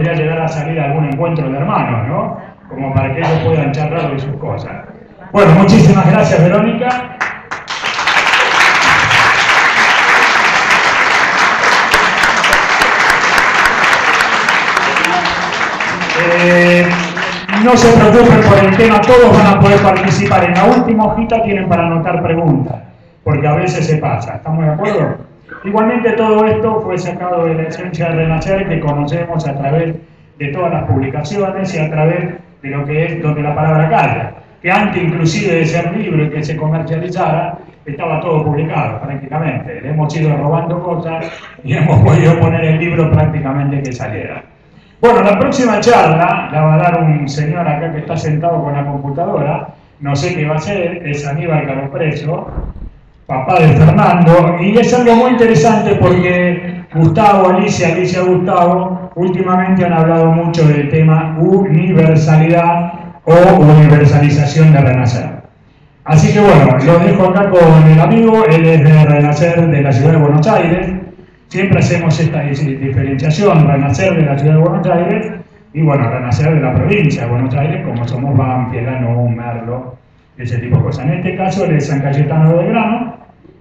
podría llegar a salir a algún encuentro de hermanos, ¿no? Como para que ellos puedan charlar de sus cosas. Bueno, muchísimas gracias, Verónica. No se preocupen por el tema, todos van a poder participar. En la última hojita tienen para anotar preguntas, porque a veces se pasa. ¿Estamos de acuerdo? Igualmente todo esto fue sacado de la esencia de Renacer, que conocemos a través de todas las publicaciones y a través de lo que es donde la palabra calla, que antes inclusive de ser libre y que se comercializara, estaba todo publicado prácticamente. Le hemos ido robando cosas y hemos podido poner el libro prácticamente que saliera. Bueno, la próxima charla la va a dar un señor acá que está sentado con la computadora, no sé qué va a ser, es Aníbal Calopreso, papá de Fernando, y es algo muy interesante porque Gustavo, Alicia, Gustavo, últimamente han hablado mucho del tema universalidad o universalización de Renacer. Así que bueno, lo dejo acá con el amigo, él es de Renacer de la ciudad de Buenos Aires. Siempre hacemos esta diferenciación, Renacer de la ciudad de Buenos Aires y bueno, Renacer de la provincia de Buenos Aires, como somos Banfield, Lanús, Merlo, ese tipo de cosas. En este caso, el de San Cayetano de Belgrano,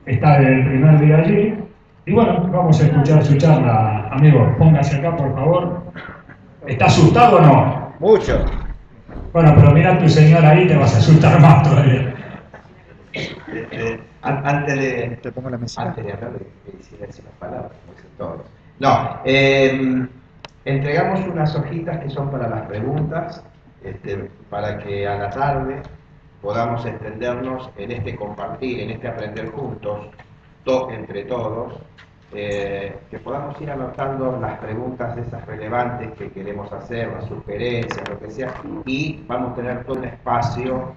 está desde el primer día allí. Y bueno, vamos a escuchar su charla. Amigo, póngase acá, por favor. ¿Está asustado o no? Mucho. Bueno, pero mira a tu señora ahí, te vas a asustar más todavía. Antes de hablar de decir las palabras, todos. No, entregamos unas hojitas que son para las preguntas, para que a la tarde podamos extendernos en este compartir, en este aprender juntos, entre todos, que podamos ir anotando las preguntas esas relevantes que queremos hacer, las sugerencias, lo que sea, y vamos a tener todo un espacio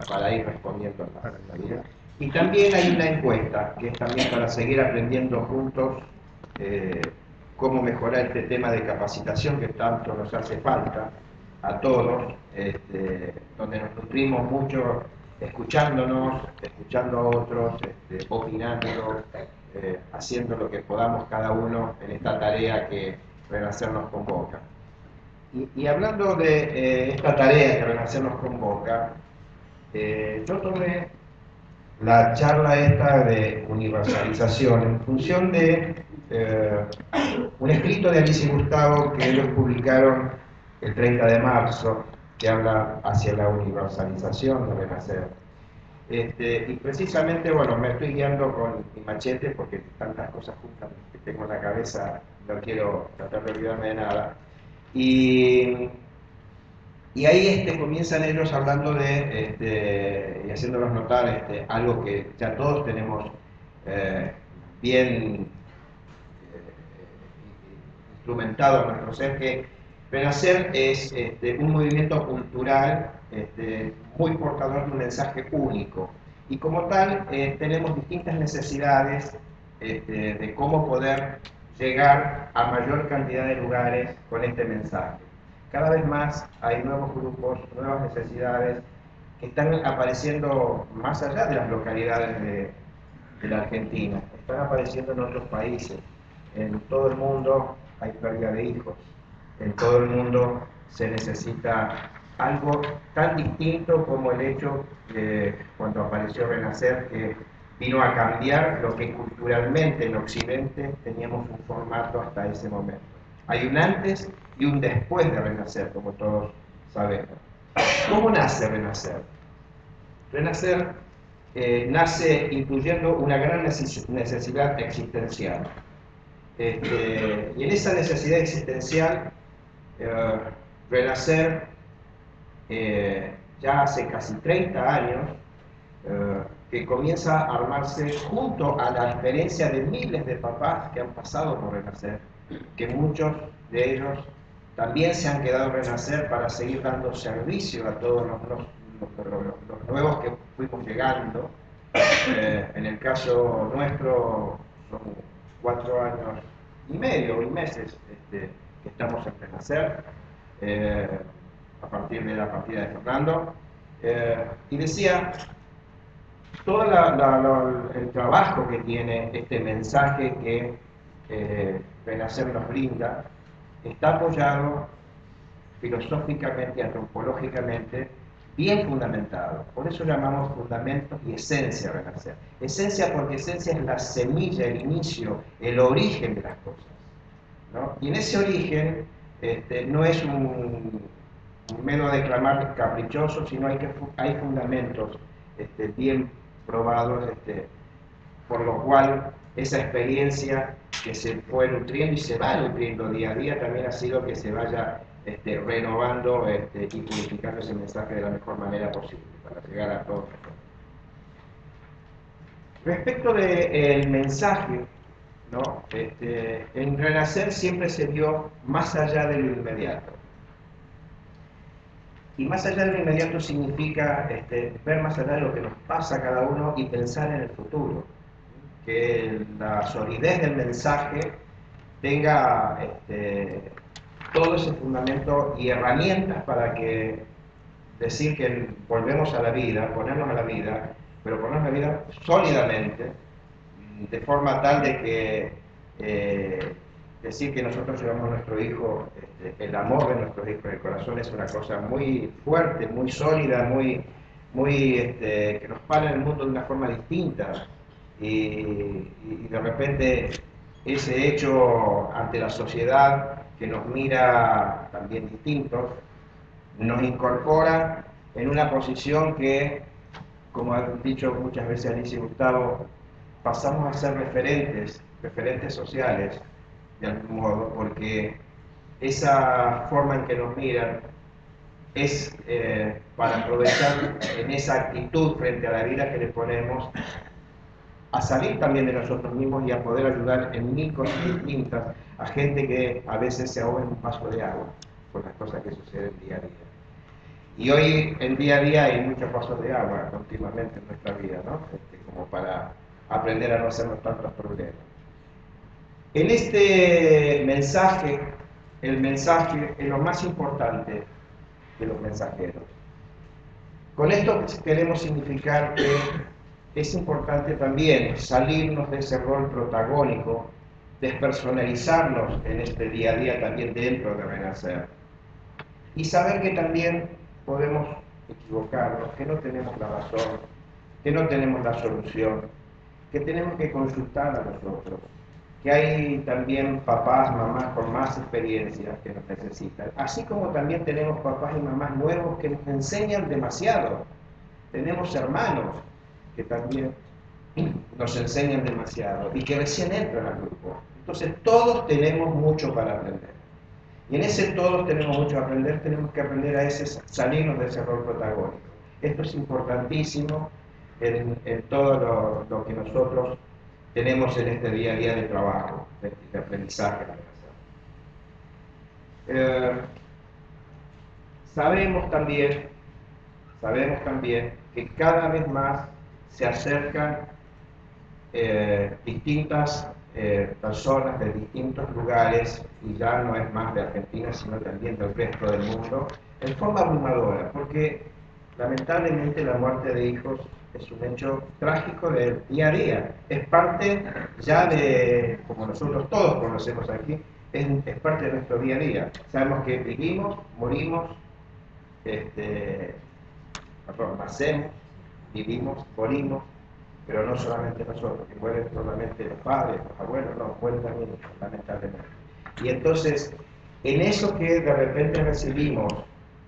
para ir respondiendo a la vida. Y también hay una encuesta, que es también para seguir aprendiendo juntos cómo mejorar este tema de capacitación que tanto nos hace falta a todos, donde nos nutrimos mucho escuchándonos, escuchando a otros, opinando, haciendo lo que podamos cada uno en esta tarea que Renacer nos convoca. Y hablando de esta tarea que Renacer nos convoca, yo tomé la charla esta de universalización en función de un escrito de Alicia y Gustavo que ellos publicaron el 30 de marzo, que habla hacia la universalización de Renacer. Y precisamente, bueno, me estoy guiando con mi machete porque tantas cosas juntas que tengo en la cabeza, no quiero tratar de olvidarme de nada. Y ahí comienzan ellos hablando de, y haciéndonos notar algo que ya todos tenemos bien instrumentado en nuestro ser, que Renacer es un movimiento cultural muy portador de un mensaje único. Y como tal, tenemos distintas necesidades de cómo poder llegar a mayor cantidad de lugares con este mensaje. Cada vez más hay nuevos grupos, nuevas necesidades que están apareciendo más allá de las localidades de la Argentina. Están apareciendo en otros países. En todo el mundo hay pérdida de hijos. En todo el mundo se necesita algo tan distinto como el hecho de cuando apareció Renacer, que vino a cambiar lo que culturalmente en Occidente teníamos un formato hasta ese momento. Hay un antes y un después de Renacer, como todos sabemos. ¿Cómo nace Renacer? Renacer nace incluyendo una gran necesidad existencial. Y en esa necesidad existencial, Renacer ya hace casi 30 años que comienza a armarse junto a la experiencia de miles de papás que han pasado por Renacer, que muchos de ellos también se han quedado en Renacer para seguir dando servicio a todos los nuevos que fuimos llegando. En el caso nuestro son 4 años y medio y meses que estamos en Renacer, a partir de la partida de Fernando, y decía todo el trabajo que tiene este mensaje que Renacer nos brinda, está apoyado filosóficamente y antropológicamente bien fundamentado. Por eso llamamos fundamentos y esencia Renacer. Esencia porque esencia es la semilla, el inicio, el origen de las cosas, ¿no? Y en ese origen no es un mero declamar caprichoso, sino hay fundamentos bien probados, por lo cual esa experiencia que se fue nutriendo y se va nutriendo día a día también ha sido que se vaya renovando y purificando ese mensaje de la mejor manera posible para llegar a todos. Respecto del mensaje, ¿no? En Renacer siempre se vio más allá de lo inmediato. Y más allá de lo inmediato significa ver más allá de lo que nos pasa a cada uno y pensar en el futuro. Que la solidez del mensaje tenga todo ese fundamento y herramientas para que decir que volvemos a la vida, ponernos a la vida, pero ponernos a la vida sólidamente, de forma tal de que decir que nosotros llevamos a nuestro hijo, el amor de nuestros hijos en el corazón es una cosa muy fuerte, muy sólida, que nos para en el mundo de una forma distinta. Y de repente ese hecho ante la sociedad que nos mira también distintos, nos incorpora en una posición que, como han dicho muchas veces Alicia y Gustavo, pasamos a ser referentes sociales, de algún modo, porque esa forma en que nos miran es para aprovechar en esa actitud frente a la vida que le ponemos a salir también de nosotros mismos y a poder ayudar en mil cosas distintas a gente que a veces se ahoga en un vaso de agua por las cosas que suceden día a día. Y hoy, en día a día, hay muchos vasos de agua continuamente en nuestra vida, ¿no? Como para aprender a no hacernos tantos problemas. En este mensaje, el mensaje es lo más importante de los mensajeros. Con esto queremos significar que es importante también salirnos de ese rol protagónico, despersonalizarnos en este día a día también dentro de Renacer. Y saber que también podemos equivocarnos, que no tenemos la razón, que no tenemos la solución, que tenemos que consultar a nosotros, que hay también papás, mamás con más experiencia que nos necesitan, así como también tenemos papás y mamás nuevos que nos enseñan demasiado. Tenemos hermanos que también nos enseñan demasiado y que recién entran al grupo. Entonces todos tenemos mucho para aprender. Y en ese todos tenemos mucho que aprender, tenemos que aprender a salirnos de ese rol protagónico. Esto es importantísimo en todo lo que nosotros tenemos en este día a día de trabajo, de aprendizaje. Sabemos también que cada vez más se acercan distintas personas de distintos lugares, y ya no es más de Argentina, sino también del resto del mundo, en forma abrumadora, porque lamentablemente la muerte de hijos es un hecho trágico del día a día, es parte ya de, como nosotros todos conocemos aquí, es parte de nuestro día a día. Sabemos que vivimos, morimos, nacemos, vivimos, morimos, pero no solamente nosotros, que mueren solamente los padres, los abuelos, no, mueren también lamentablemente. Y entonces, en eso que de repente recibimos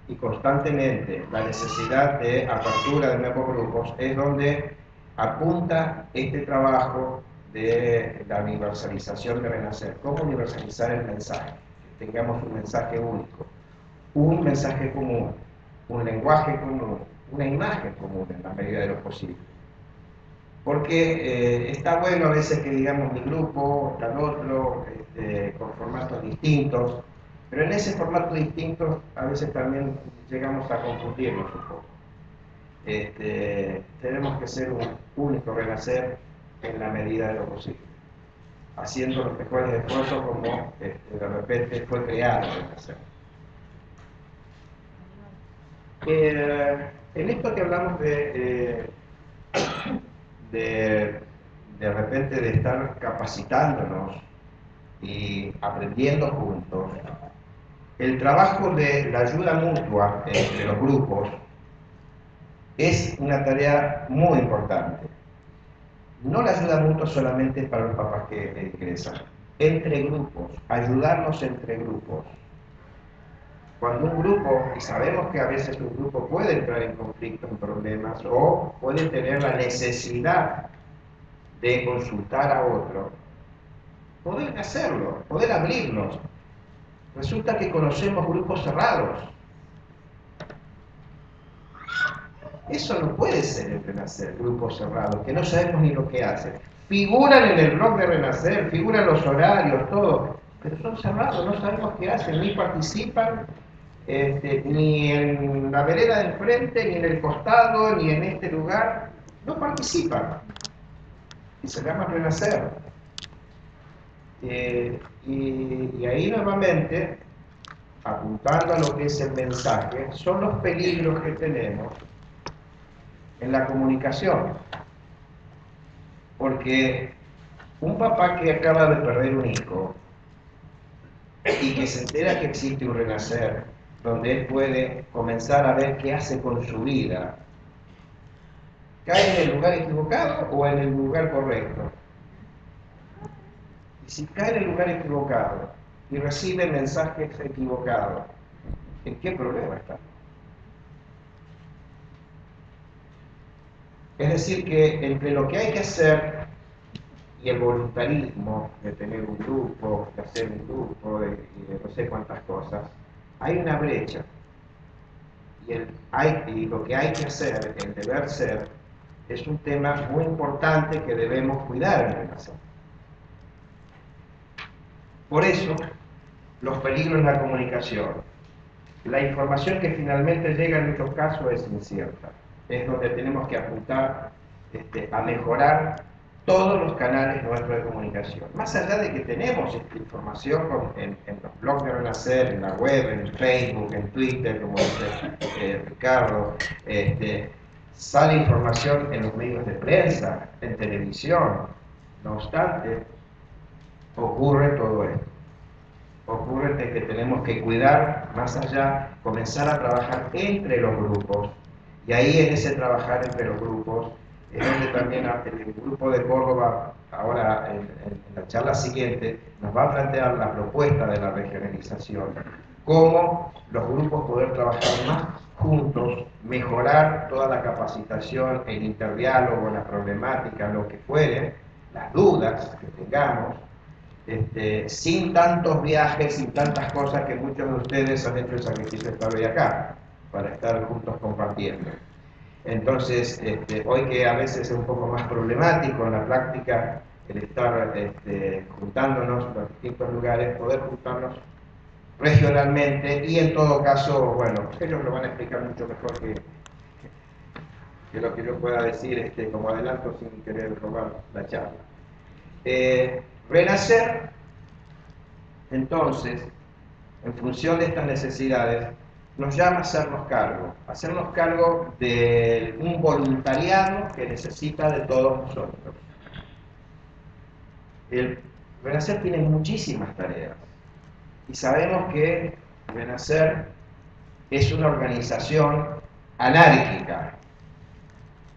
y constantemente la necesidad de apertura de nuevos grupos, es donde apunta este trabajo de la universalización de Renacer. ¿Cómo universalizar el mensaje? Que tengamos un mensaje único, un mensaje común, un lenguaje común, una imagen común en la medida de lo posible. Porque está bueno a veces que digamos mi grupo, tal otro, con formatos distintos, pero en ese formato distinto a veces también llegamos a confundirnos un poco. Tenemos que ser un único Renacer en la medida de lo posible, haciendo los mejores esfuerzos como de repente fue creado Renacer. En esto que hablamos de repente de estar capacitándonos y aprendiendo juntos, el trabajo de la ayuda mutua entre los grupos es una tarea muy importante. No la ayuda mutua solamente para los papás que ingresan, entre grupos, ayudarnos entre grupos. Cuando un grupo, y sabemos que a veces un grupo puede entrar en conflictos, en problemas, o puede tener la necesidad de consultar a otro, poder hacerlo, poder abrirnos. Resulta que conocemos grupos cerrados. Eso no puede ser el Renacer, grupos cerrados, que no sabemos ni lo que hacen. Figuran en el blog de Renacer, figuran los horarios, todo, pero son cerrados, no sabemos qué hacen, ni participan, ni en la vereda de enfrente, ni en el costado, ni en este lugar, no participan. Y se llama Renacer. Y ahí nuevamente, apuntando a lo que es el mensaje, son los peligros que tenemos en la comunicación. Porque un papá que acaba de perder un hijo y que se entera que existe un Renacer, donde él puede comenzar a ver qué hace con su vida, ¿cae en el lugar equivocado o en el lugar correcto? Y si cae en el lugar equivocado y recibe mensajes equivocados, ¿en qué problema está? Es decir, que entre lo que hay que hacer y el voluntarismo de tener un grupo, de hacer un grupo, y de no sé cuántas cosas, hay una brecha. Y lo que hay que hacer, el deber ser, es un tema muy importante que debemos cuidar en relación. Por eso, los peligros en la comunicación. La información que finalmente llega en muchos casos es incierta. Es donde tenemos que apuntar a mejorar todos los canales nuestros de comunicación. Más allá de que tenemos esta información en los blogs de Renacer, en la web, en Facebook, en Twitter, como dice Ricardo, sale información en los medios de prensa, en televisión. No obstante, ocurre todo esto. Ocurre que tenemos que cuidar más allá, comenzar a trabajar entre los grupos, y ahí en ese trabajar entre los grupos es donde también el grupo de Córdoba, ahora en la charla siguiente, nos va a plantear la propuesta de la regionalización, cómo los grupos poder trabajar más juntos, mejorar toda la capacitación, el interdiálogo, la problemática, lo que fuere, las dudas que tengamos, sin tantos viajes, sin tantas cosas que muchos de ustedes han hecho el sacrificio de estar hoy acá, para estar juntos compartiendo. Entonces, hoy que a veces es un poco más problemático en la práctica el estar juntándonos en los distintos lugares, poder juntarnos regionalmente y en todo caso, bueno, ellos lo van a explicar mucho mejor que lo que yo pueda decir como adelanto sin querer robar la charla. Renacer, entonces, en función de estas necesidades, nos llama a hacernos cargo de un voluntariado que necesita de todos nosotros. El Renacer tiene muchísimas tareas y sabemos que Renacer es una organización anárquica,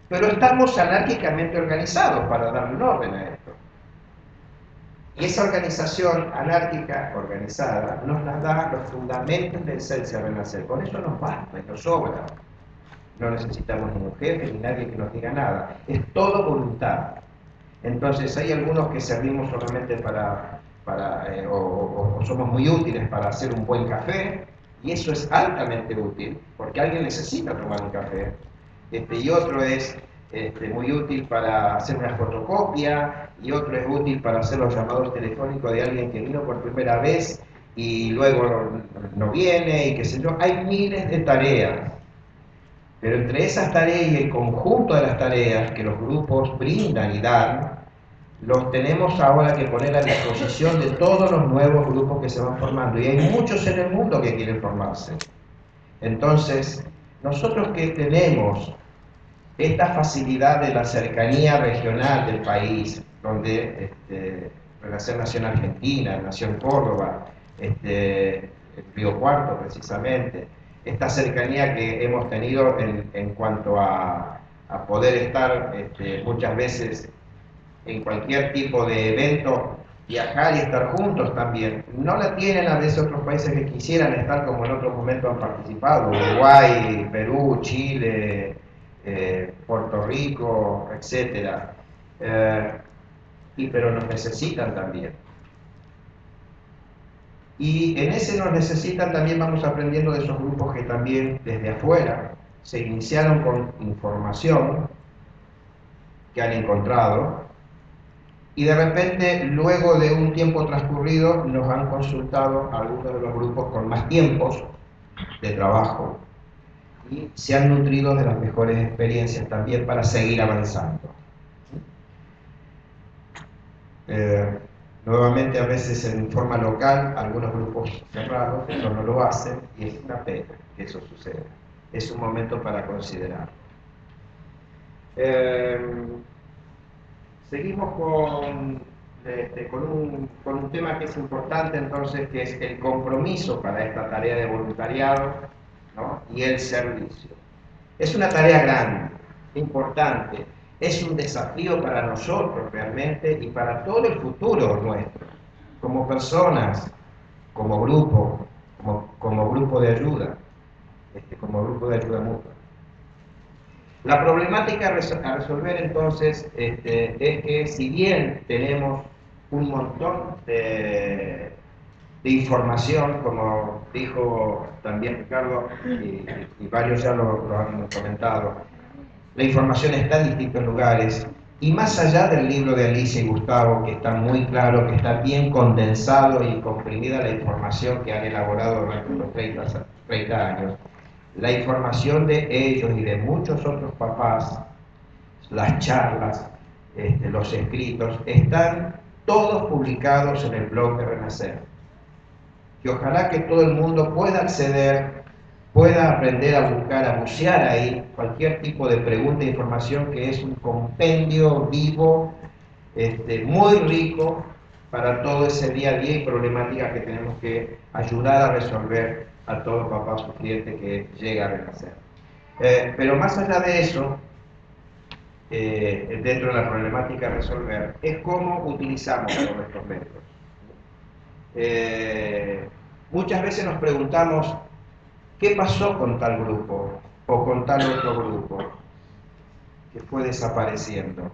pero estamos anárquicamente organizados para darle un orden a esto. Y esa organización anárquica organizada nos la da los fundamentos de esencia Renacer. Con eso nos basta y nos sobra. No necesitamos ni un jefe ni nadie que nos diga nada. Es todo voluntad. Entonces hay algunos que servimos solamente o somos muy útiles para hacer un buen café, y eso es altamente útil, porque alguien necesita tomar un café. Y otro es muy útil para hacer una fotocopia, y otro es útil para hacer los llamados telefónicos de alguien que vino por primera vez y luego no viene, y qué sé yo. Hay miles de tareas, pero entre esas tareas y el conjunto de las tareas que los grupos brindan y dan, los tenemos ahora que poner a disposición de todos los nuevos grupos que se van formando, y hay muchos en el mundo que quieren formarse. Entonces, nosotros que tenemos esta facilidad de la cercanía regional del país, donde Relación Nación Argentina, Nación Córdoba, el Río Cuarto precisamente, esta cercanía que hemos tenido en cuanto a poder estar muchas veces en cualquier tipo de evento, viajar y estar juntos también. No la tienen a veces otros países que quisieran estar como en otros momentos han participado, Uruguay, Perú, Chile, Puerto Rico, etc. Pero nos necesitan también. Y en ese nos necesitan también vamos aprendiendo de esos grupos que también desde afuera se iniciaron con información que han encontrado y de repente luego de un tiempo transcurrido nos han consultado algunos de los grupos con más tiempos de trabajo y se han nutrido de las mejores experiencias también para seguir avanzando. Nuevamente a veces en forma local algunos grupos cerrados eso no lo hacen y es una pena que eso suceda. Es un momento para considerar. Seguimos con un tema que es importante entonces, que es el compromiso para esta tarea de voluntariado, ¿no? Y el servicio. Es una tarea grande, importante, es un desafío para nosotros realmente y para todo el futuro nuestro, como personas, como grupo, como grupo de ayuda, como grupo de ayuda mutua. La problemática a resolver entonces es que si bien tenemos un montón de información, como dijo también Ricardo y varios ya lo han comentado, la información está en distintos lugares y más allá del libro de Alicia y Gustavo, que está muy claro, que está bien condensado y comprimida la información que han elaborado durante los 30 años, la información de ellos y de muchos otros papás, las charlas, los escritos, están todos publicados en el blog de Renacer. Y ojalá que todo el mundo pueda acceder, pueda aprender a buscar, a bucear ahí cualquier tipo de pregunta e información, que es un compendio vivo, muy rico para todo ese día a día y problemática que tenemos que ayudar a resolver a todo papá sufriente que llega a Renacer. Pero más allá de eso, dentro de la problemática a resolver, es cómo utilizamos todos estos métodos. Muchas veces nos preguntamos, ¿qué pasó con tal grupo o con tal otro grupo que fue desapareciendo?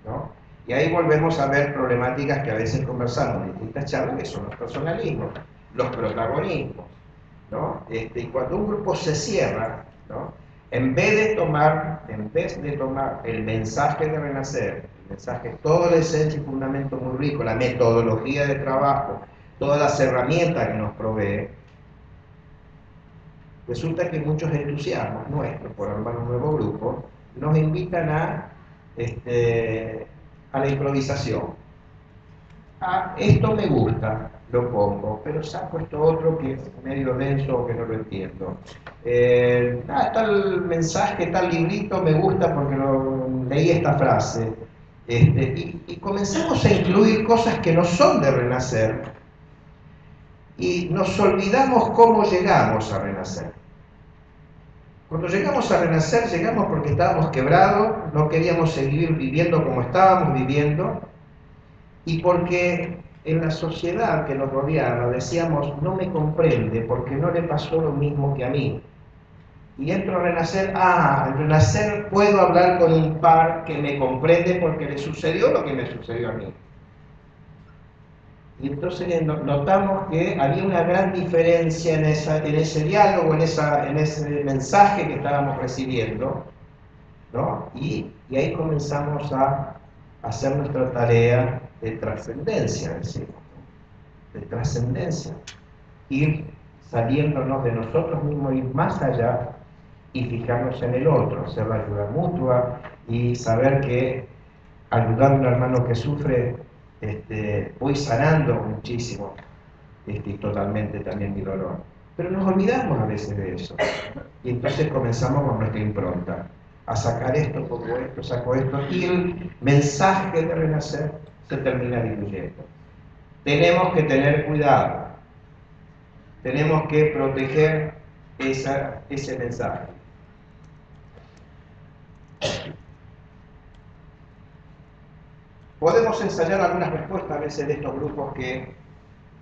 ¿No? Y ahí volvemos a ver problemáticas que a veces conversamos en distintas charlas, que son los personalismos, los protagonismos, ¿no? Y cuando un grupo se cierra, ¿no? En vez de tomar el mensaje de Renacer, el mensaje, toda la esencia y fundamento muy rico, la metodología de trabajo, todas las herramientas que nos provee, resulta que muchos entusiasmos nuestros por armar un nuevo grupo nos invitan a la improvisación. Esto me gusta, lo pongo, pero saco esto otro que es medio denso o que no lo entiendo. Tal mensaje, tal librito me gusta porque leí esta frase. Y comenzamos a incluir cosas que no son de Renacer y nos olvidamos cómo llegamos a Renacer. Cuando llegamos a Renacer, llegamos porque estábamos quebrados, no queríamos seguir viviendo como estábamos viviendo, y porque en la sociedad que nos rodeaba decíamos, no me comprende porque no le pasó lo mismo que a mí. Y entro a Renacer, en Renacer puedo hablar con un par que me comprende porque le sucedió lo que me sucedió a mí. Y entonces notamos que había una gran diferencia en ese diálogo, en ese mensaje que estábamos recibiendo, ¿no? Y ahí comenzamos a hacer nuestra tarea de trascendencia, decimos, de trascendencia. Ir saliéndonos de nosotros mismos, ir más allá y fijarnos en el otro, hacer la ayuda mutua y saber que ayudando a un hermano que sufre, voy sanando muchísimo totalmente también mi dolor. Pero nos olvidamos a veces de eso. Y entonces comenzamos con nuestra impronta, a sacar esto, pongo esto, saco esto, y el mensaje de Renacer se termina diluyendo. Tenemos que tener cuidado. tenemos que proteger ese mensaje. Podemos ensayar algunas respuestas a veces de estos grupos que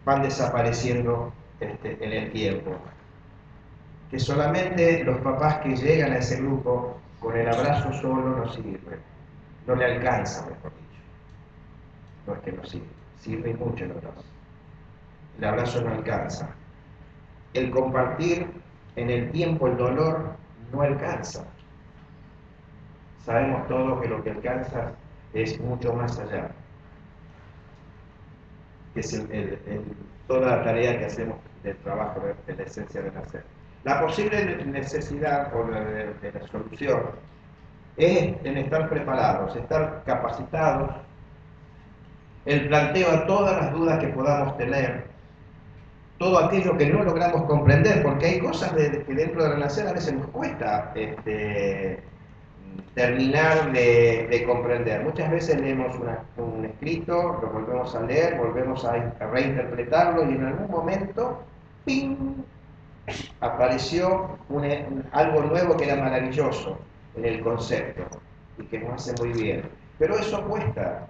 van desapareciendo en el tiempo. Que solamente los papás que llegan a ese grupo con el abrazo solo no sirve, no le alcanza, mejor dicho. No es que no sirve, sirve mucho el abrazo. El abrazo no alcanza. El compartir en el tiempo el dolor no alcanza. Sabemos todos que lo que alcanza es mucho más allá, que es toda la tarea que hacemos del trabajo de la esencia del nacer. La posible necesidad o de la solución es en estar preparados, estar capacitados, el planteo a todas las dudas que podamos tener, todo aquello que no logramos comprender, porque hay cosas que dentro de Renacer a veces nos cuesta terminar de comprender. Muchas veces leemos un escrito, lo volvemos a leer, volvemos a reinterpretarlo y en algún momento, ¡ping!, apareció algo nuevo que era maravilloso en el concepto y que nos hace muy bien. Pero eso cuesta.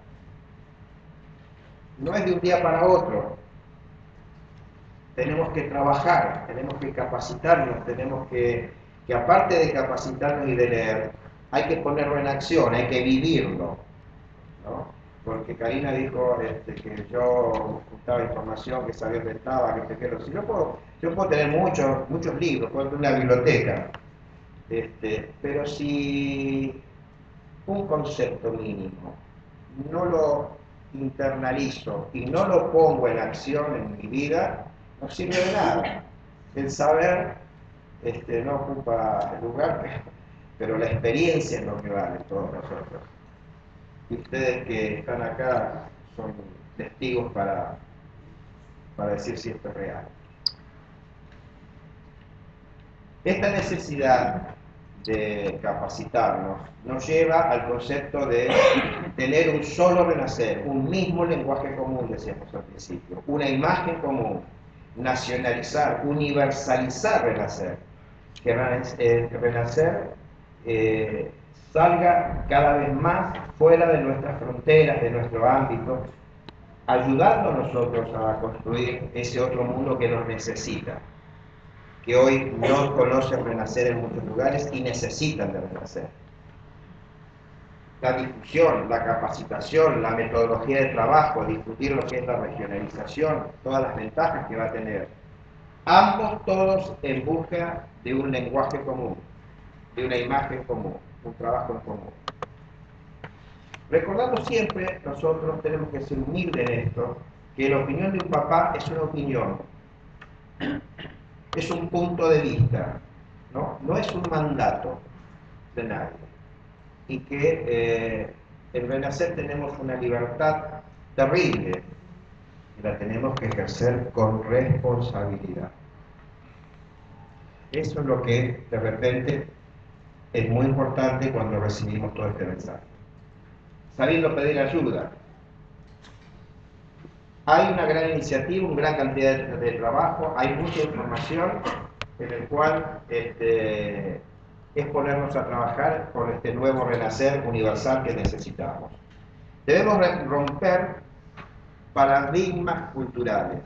No es de un día para otro. Tenemos que trabajar, tenemos que capacitarnos, tenemos que aparte de capacitarnos y de leer, hay que ponerlo en acción, hay que vivirlo, ¿no? Porque Karina dijo que yo buscaba información, que sabía dónde estaba, que te quiero. Si yo puedo tener muchos libros, puedo tener una biblioteca, pero si un concepto mínimo no lo internalizo y no lo pongo en acción en mi vida, no sirve de nada. El saber no ocupa el lugar, pero la experiencia es lo que vale todos nosotros. Y ustedes que están acá son testigos para decir si esto es real. Esta necesidad de capacitarnos nos lleva al concepto de tener un solo renacer, un mismo lenguaje común, decíamos al principio, una imagen común, nacionalizar, universalizar renacer, que renacer salga cada vez más fuera de nuestras fronteras, de nuestro ámbito, ayudando a nosotros a construir ese otro mundo que nos necesita, que hoy no conocen renacer en muchos lugares y necesitan de renacer. La difusión, la capacitación, la metodología de trabajo, discutir lo que es la regionalización, todas las ventajas que va a tener. Ambos todos en busca de un lenguaje común, de una imagen común, un trabajo en común. Recordando siempre, nosotros tenemos que ser humildes en esto, que la opinión de un papá es una opinión, es un punto de vista, no es un mandato de nadie. Y que en Renacer tenemos una libertad terrible y la tenemos que ejercer con responsabilidad. Eso es lo que de repente es muy importante cuando recibimos todo este mensaje. Sabiendo pedir ayuda. Hay una gran iniciativa, una gran cantidad de trabajo, hay mucha información en el cual es ponernos a trabajar por este nuevo renacer universal que necesitamos. Debemos romper paradigmas culturales.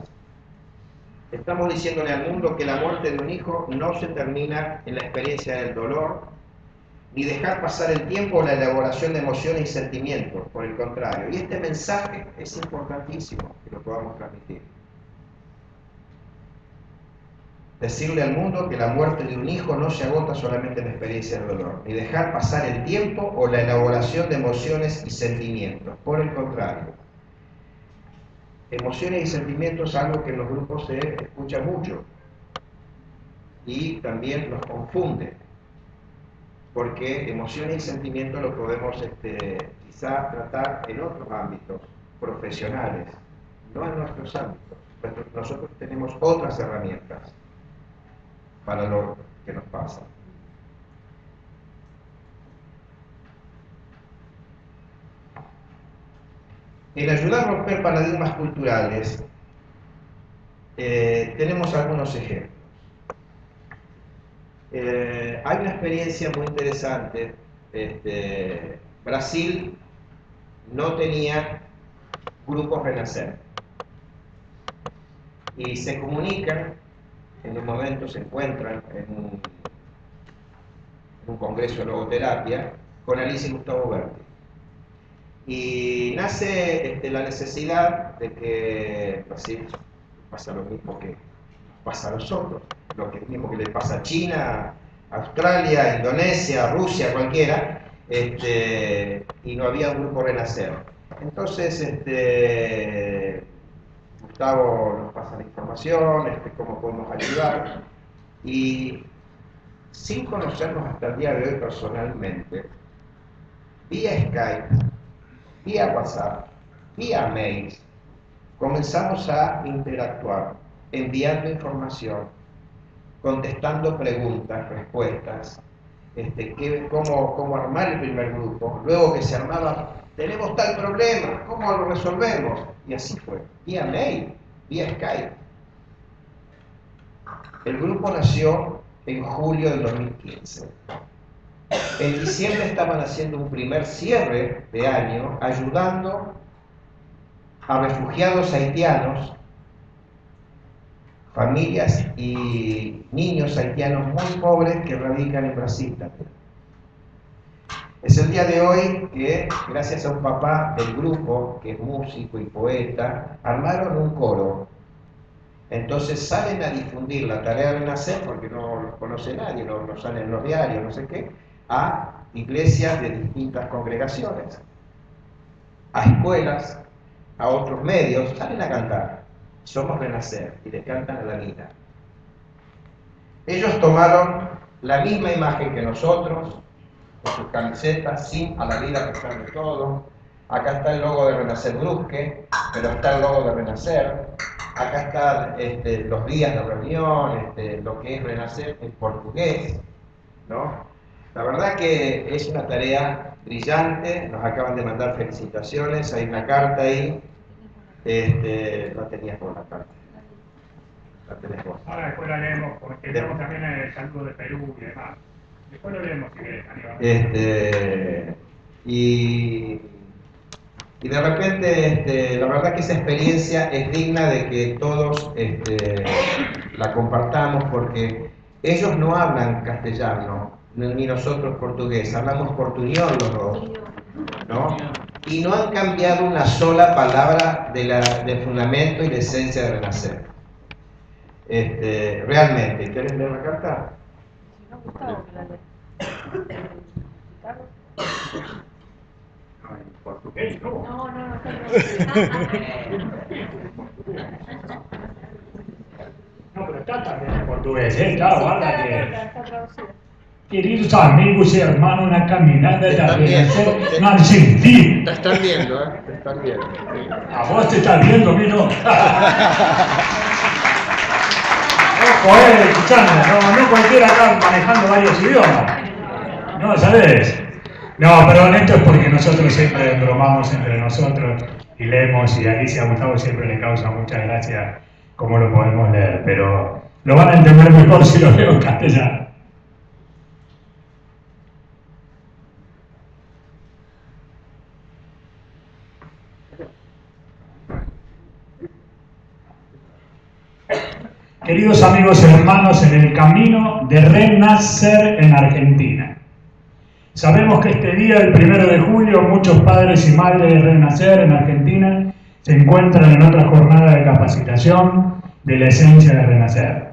Estamos diciéndole al mundo que la muerte de un hijo no se termina en la experiencia del dolor, ni dejar pasar el tiempo o la elaboración de emociones y sentimientos, por el contrario. Y este mensaje es importantísimo que lo podamos transmitir. Decirle al mundo que la muerte de un hijo no se agota solamente en la experiencia del dolor, ni dejar pasar el tiempo o la elaboración de emociones y sentimientos, por el contrario. Emociones y sentimientos es algo que en los grupos se escucha mucho y también nos confunde, porque emociones y sentimientos lo podemos quizá tratar en otros ámbitos profesionales, no en nuestros ámbitos. Nosotros tenemos otras herramientas para lo que nos pasa. El ayudar a romper paradigmas culturales tenemos algunos ejemplos. Hay una experiencia muy interesante. Brasil no tenía grupos Renacer. Y se comunican, en un momento se encuentran en un congreso de logoterapia con Alicia y Gustavo Berti. Y nace la necesidad de que Brasil pasa lo mismo que pasa a nosotros, lo mismo que le pasa a China, Australia, Indonesia, Rusia, cualquiera, y no había un grupo Renacer. Entonces, Gustavo nos pasa la información, cómo podemos ayudar, y sin conocernos hasta el día de hoy personalmente, vía Skype, vía WhatsApp, vía mails, comenzamos a interactuar, enviando información, contestando preguntas, respuestas, cómo armar el primer grupo. Luego que se armaba, tenemos tal problema, ¿cómo lo resolvemos? Y así fue, vía mail, vía Skype. El grupo nació en julio del 2015. En diciembre estaban haciendo un primer cierre de año, ayudando a refugiados haitianos, familias y niños haitianos muy pobres que radican en Brasil también. Es el día de hoy que, gracias a un papá del grupo, que es músico y poeta, armaron un coro. Entonces salen a difundir la tarea de Renacer, porque no los conoce nadie, no salen en los diarios, no sé qué, a iglesias de distintas congregaciones, a escuelas, a otros medios, salen a cantar. Somos Renacer, y le cantan a la vida. Ellos tomaron la misma imagen que nosotros, con sus camisetas, sin a la vida a pesar de todo. Acá está el logo de Renacer Brusque, pero está el logo de Renacer. Acá están los días de reunión, lo que es Renacer en portugués, ¿no? La verdad que es una tarea brillante, nos acaban de mandar felicitaciones, hay una carta ahí, la tenías por la carta. La tenés vos. Ahora después la leemos, porque tenemos también el saludo de Perú y demás. Después lo leemos si querés, Aníbal. Y de repente, la verdad que esa experiencia es digna de que todos la compartamos, porque ellos no hablan castellano, ni nosotros portugués, hablamos portuñol los dos, ¿no? Y no han cambiado una sola palabra del fundamento y la esencia de Renacer. Realmente, ¿quieres leer la carta? Si no, Gustavo, que la lee. En portugués, ¿no? No, No, pero está también en portugués, claro, guarda que... está traducida. Queridos amigos y hermanos, una caminada de Te están viendo. Renacer en Argentina. Te están viendo, ¿eh? Te están viendo. A vos te estás viendo, a mí no. Escuchando, no cualquiera acá manejando varios idiomas. No, ¿sabes? No, pero esto es porque nosotros siempre bromamos entre nosotros y leemos, y a Alicia Gustavo siempre le causa mucha gracia cómo lo podemos leer, pero lo van a entender mejor si lo leo en castellano. Queridos amigos y hermanos, en el camino de Renacer en Argentina. Sabemos que este día, el 1 de julio, muchos padres y madres de Renacer en Argentina se encuentran en otra jornada de capacitación de la esencia de Renacer.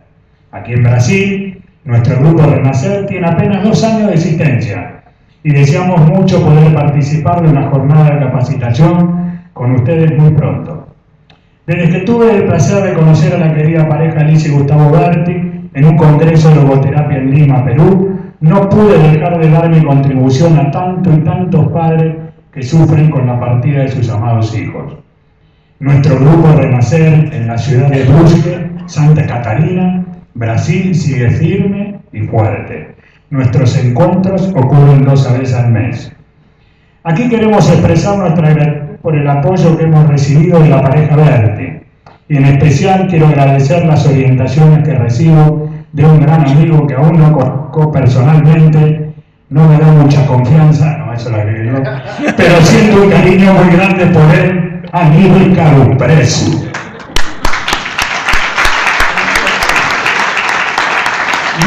Aquí en Brasil, nuestro grupo Renacer tiene apenas 2 años de existencia y deseamos mucho poder participar de una jornada de capacitación con ustedes muy pronto. Desde que tuve el placer de conocer a la querida pareja Alicia y Gustavo Berti en un congreso de logoterapia en Lima, Perú, no pude dejar de dar mi contribución a tantos y tantos padres que sufren con la partida de sus amados hijos. Nuestro grupo Renacer en la ciudad de Brusque, Santa Catarina, Brasil, sigue firme y fuerte. Nuestros encuentros ocurren 2 veces al mes. Aquí queremos expresar nuestra gratitud por el apoyo que hemos recibido de la pareja Berti Y en especial quiero agradecer las orientaciones que recibo de un gran amigo que aún no conozco personalmente, no me da mucha confianza, no, eso la que yo, pero siento un cariño muy grande por él, Aníbal Carupresi.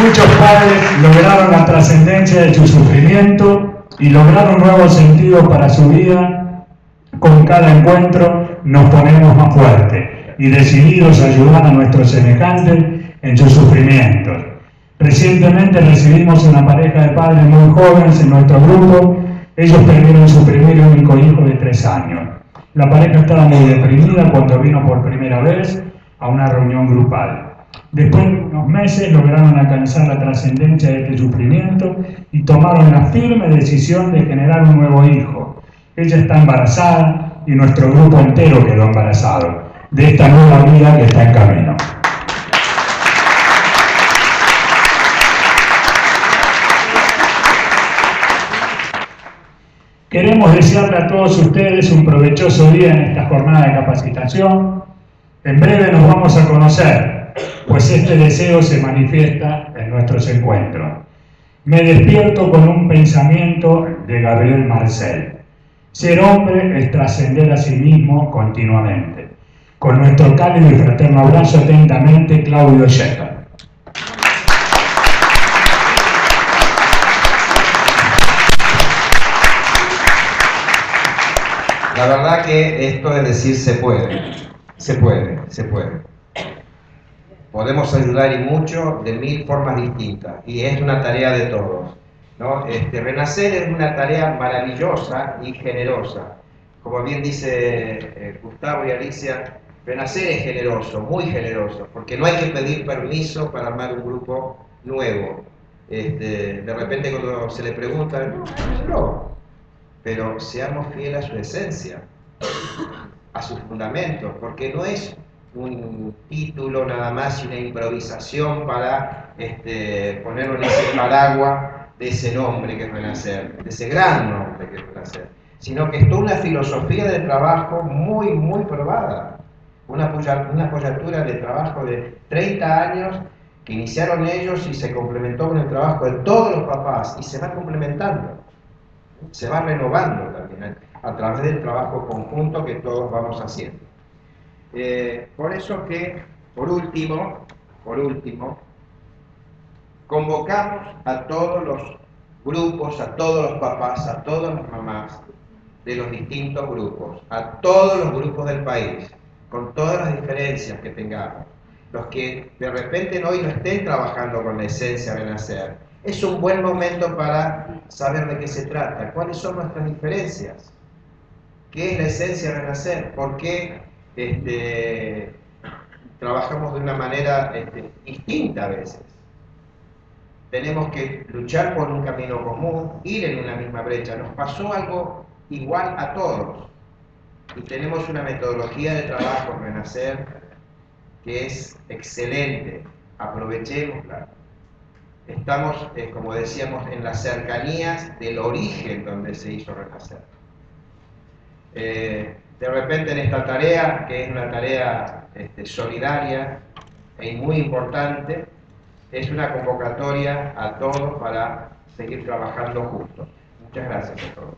Muchos padres lograron la trascendencia de su sufrimiento y lograron nuevos sentidos para su vida. Con cada encuentro nos ponemos más fuertes y decididos a ayudar a nuestros semejantes en sus sufrimientos. Recientemente recibimos una pareja de padres muy jóvenes en nuestro grupo. Ellos perdieron su primer y único hijo de 3 años. La pareja estaba muy deprimida cuando vino por primera vez a una reunión grupal. Después de unos meses lograron alcanzar la trascendencia de este sufrimiento y tomaron la firme decisión de generar un nuevo hijo. Ella está embarazada y nuestro grupo entero quedó embarazado de esta nueva vida que está en camino. Queremos desearle a todos ustedes un provechoso día en esta jornada de capacitación. En breve nos vamos a conocer, pues este deseo se manifiesta en nuestros encuentros. Me despierto con un pensamiento de Gabriel Marcel. Ser hombre es trascender a sí mismo continuamente. Con nuestro cálido y fraterno abrazo, atentamente, Claudio Sheffer. La verdad que esto es decir se puede, se puede, se puede. Podemos ayudar y mucho de 1000 formas distintas y es una tarea de todos, ¿no? Renacer es una tarea maravillosa y generosa. Como bien dice Gustavo y Alicia, renacer es generoso, muy generoso, porque no hay que pedir permiso para armar un grupo nuevo. De repente cuando se le pregunta, no. Pero seamos fieles a su esencia, a sus fundamentos, porque no es un título nada más y una improvisación para ponerlo en ese paraguas de ese nombre que es renacer, de ese gran nombre que es renacer, sino que es toda una filosofía de trabajo muy, muy probada, una apoyatura de trabajo de 30 años que iniciaron ellos y se complementó con el trabajo de todos los papás y se va complementando. Se va renovando también a través del trabajo conjunto que todos vamos haciendo. Por eso que, por último, convocamos a todos los grupos, a todos los papás, a todas las mamás de los distintos grupos, a todos los grupos del país, con todas las diferencias que tengamos, los que de repente hoy no estén trabajando con la esencia de Renacer. Es un buen momento para saber de qué se trata, cuáles son nuestras diferencias, qué es la esencia de Renacer, por qué trabajamos de una manera distinta a veces. Tenemos que luchar por un camino común, ir en una misma brecha. Nos pasó algo igual a todos y tenemos una metodología de trabajo en Renacer que es excelente, aprovechémosla. Estamos, como decíamos, en las cercanías del origen donde se hizo Renacer. De repente en esta tarea, que es una tarea solidaria y muy importante, es una convocatoria a todos para seguir trabajando juntos. Muchas gracias a todos.